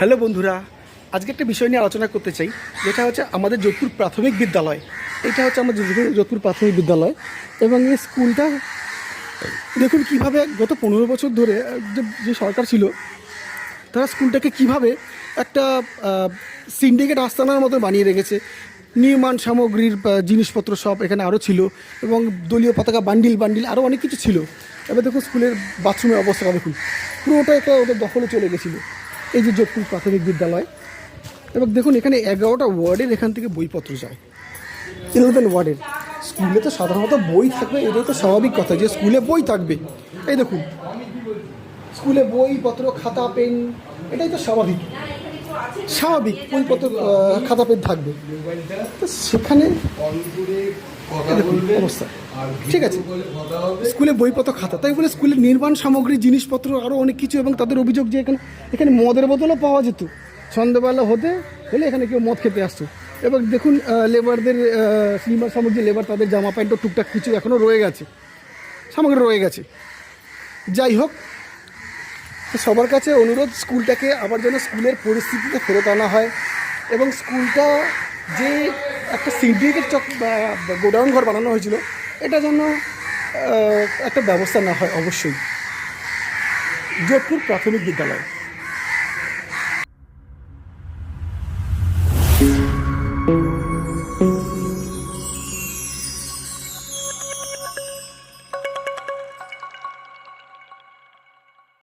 Hello বন্ধুরা, আজকে একটা বিষয় নিয়ে আলোচনা করতে চাই, যেটা হচ্ছে আমাদের যোধপুর প্রাথমিক বিদ্যালয়। এটা হচ্ছে আমাদের যোধপুর প্রাথমিক বিদ্যালয় এবং এই স্কুলটা দেখুন কীভাবে গত 15 বছর ধরে যে সরকার ছিল তারা স্কুলটাকে কিভাবে একটা সিন্ডিকেট আস্তানার মতো বানিয়ে রেখেছে। নির্মাণ সামগ্রীর জিনিসপত্র সব এখানে আরও ছিল এবং দলীয় পতাকা বান্ডিল বান্ডিল আরও অনেক কিছু ছিল। এবার দেখুন স্কুলের বাথরুমের অবস্থাটা দেখুন, পুরোটা ওদের দখলে চলে গেছিলো এই যে যোধপুর প্রাথমিক বিদ্যালয়। এবং দেখুন এখানে 11টা ওয়ার্ডের এখান থেকে বইপত্র যায়, 11 ওয়ার্ডের। স্কুলে তো সাধারণত বই থাকবে, এটাই তো স্বাভাবিক কথা যে স্কুলে বই থাকবে। এই দেখুন স্কুলে বইপত্র খাতা পেন, এটাই তো স্বাভাবিক স্বাভাবিক বইপত্র খাতা পেন থাকবে। তো সেখানে অবস্থা ঠিক আছে, স্কুলে বইপত্র খাতা, তাই বলে স্কুলের নির্মাণ সামগ্রী জিনিসপত্র আরও অনেক কিছু। এবং তাদের অভিযোগ যে এখানে মদের বোতলও পাওয়া যেত, সন্ধ্যাবেলা হলে এখানে কেউ মদ খেতে আসতো। এবং দেখুন লেবারদের নির্মাণ সামগ্রী লেবার তাদের জামা প্যান্টও টুকটাক কিছু এখনও রয়ে গেছে, সামগ্রী রয়ে গেছে। যাই হোক, সবার কাছে অনুরোধ স্কুলটাকে আবার যেন স্কুলের পরিস্থিতিতে ফেরত আনা হয় এবং স্কুলটা যে একটা সিন্ডিকেট গোডাউন ঘর বানানো হয়েছিল এটা যেন একটা ব্যবস্থা না হয় অবশ্যই। যোধপুর প্রাথমিক বিদ্যালয়।